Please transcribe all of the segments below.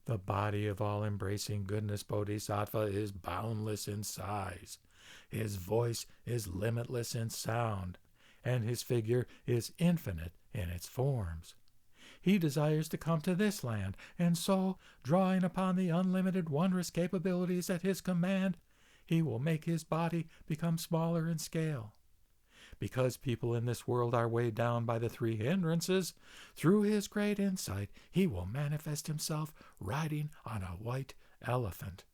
The body of all-embracing goodness Bodhisattva is boundless in size. His voice is limitless in sound, and his figure is infinite in its forms. He desires to come to this land, and so, drawing upon the unlimited wondrous capabilities at his command, he will make his body become smaller in scale. Because people in this world are weighed down by the three hindrances, through his great insight he will manifest himself riding on a white elephant.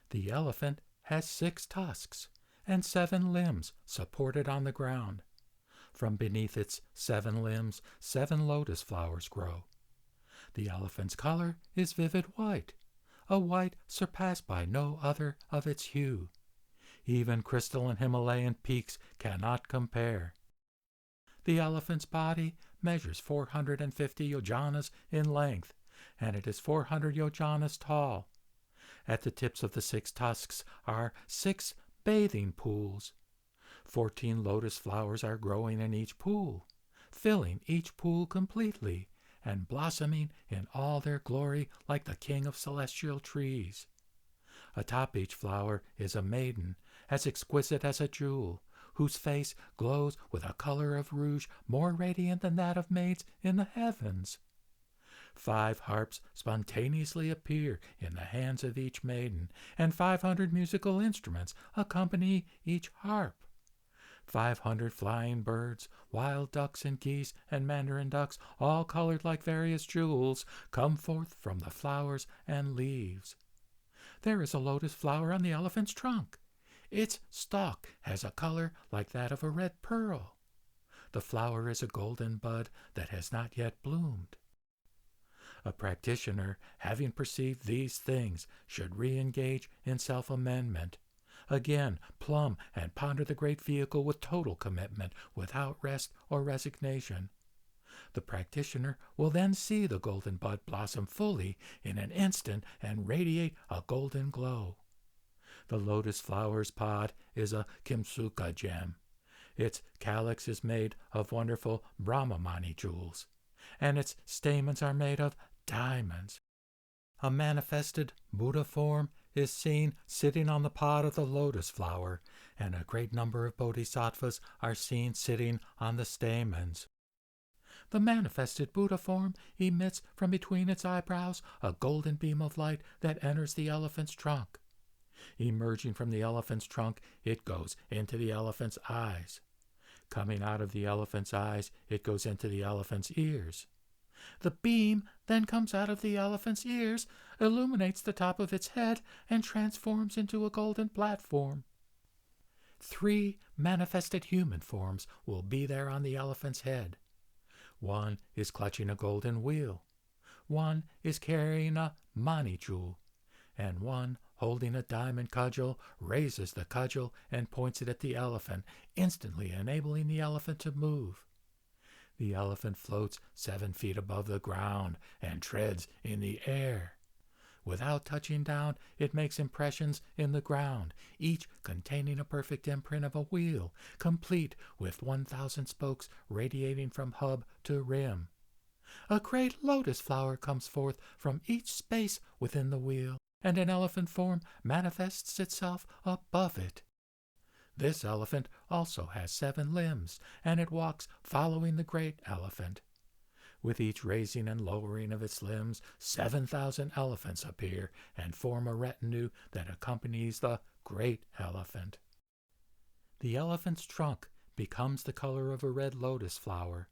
The elephant has 6 tusks and 7 limbs supported on the ground. From beneath its 7 limbs, 7 lotus flowers grow. The elephant's color is vivid white, a white surpassed by no other of its hue. Even crystalline Himalayan peaks cannot compare. The elephant's body measures 450 yojanas in length, and it is 400 yojanas tall. At the tips of the 6 tusks are 6 bathing pools. 14 lotus flowers are growing in each pool, filling each pool completely, and blossoming in all their glory like the king of celestial trees. Atop each flower is a maiden, as exquisite as a jewel, whose face glows with a color of rouge more radiant than that of maids in the heavens. 5 harps spontaneously appear in the hands of each maiden, and 500 musical instruments accompany each harp. 500 flying birds, wild ducks and geese and mandarin ducks, all colored like various jewels, come forth from the flowers and leaves. There is a lotus flower on the elephant's trunk. Its stalk has a color like that of a red pearl. The flower is a golden bud that has not yet bloomed. A practitioner, having perceived these things, should re-engage in self-amendment. Again, plumb and ponder the great vehicle with total commitment, without rest or resignation. The practitioner will then see the golden bud blossom fully in an instant and radiate a golden glow. The lotus flower's pod is a Kimsuka gem. Its calyx is made of wonderful Brahmamani jewels, and its stamens are made of diamonds. A manifested Buddha form is seen sitting on the pod of the lotus flower, and a great number of bodhisattvas are seen sitting on the stamens. The manifested Buddha form emits from between its eyebrows a golden beam of light that enters the elephant's trunk. Emerging from the elephant's trunk, it goes into the elephant's eyes. Coming out of the elephant's eyes, it goes into the elephant's ears. The beam then comes out of the elephant's ears, illuminates the top of its head, and transforms into a golden platform. 3 manifested human forms will be there on the elephant's head. One is clutching a golden wheel. One is carrying a mani jewel, and one, holding a diamond cudgel, raises the cudgel and points it at the elephant, instantly enabling the elephant to move. The elephant floats 7 feet above the ground and treads in the air. Without touching down, it makes impressions in the ground, each containing a perfect imprint of a wheel, complete with 1,000 spokes radiating from hub to rim. A great lotus flower comes forth from each space within the wheel, and an elephant form manifests itself above it. This elephant also has 7 limbs, and it walks following the great elephant. With each raising and lowering of its limbs, 7,000 elephants appear and form a retinue that accompanies the great elephant. The elephant's trunk becomes the color of a red lotus flower.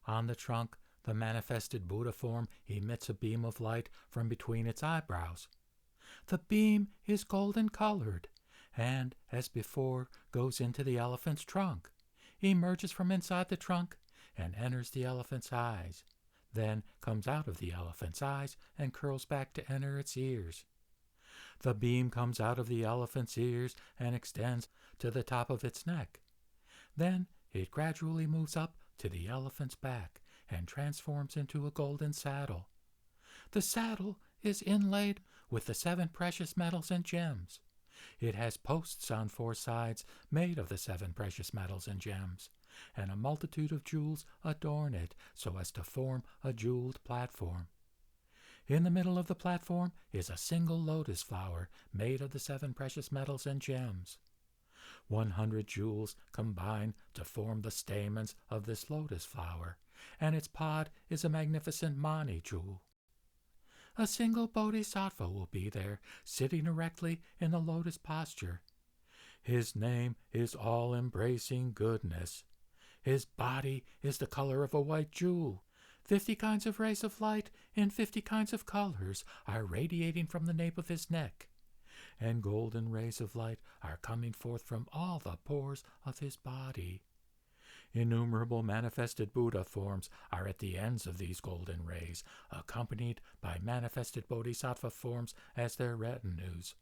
On the trunk, the manifested Buddha form emits a beam of light from between its eyebrows. The beam is golden colored, and, as before, goes into the elephant's trunk, emerges from inside the trunk, and enters the elephant's eyes, then comes out of the elephant's eyes and curls back to enter its ears. The beam comes out of the elephant's ears and extends to the top of its neck. Then it gradually moves up to the elephant's back and transforms into a golden saddle. The saddle is inlaid with the 7 precious metals and gems. It has posts on 4 sides made of the 7 precious metals and gems, and a multitude of jewels adorn it so as to form a jeweled platform. In the middle of the platform is a single lotus flower made of the 7 precious metals and gems. 100 jewels combine to form the stamens of this lotus flower, and its pod is a magnificent mani jewel. A single bodhisattva will be there, sitting erectly in the lotus posture. His name is All-embracing Goodness. His body is the color of a white jewel. 50 kinds of rays of light in 50 kinds of colors are radiating from the nape of his neck, and golden rays of light are coming forth from all the pores of his body. Innumerable manifested Buddha forms are at the ends of these golden rays, accompanied by manifested Bodhisattva forms as their retinues.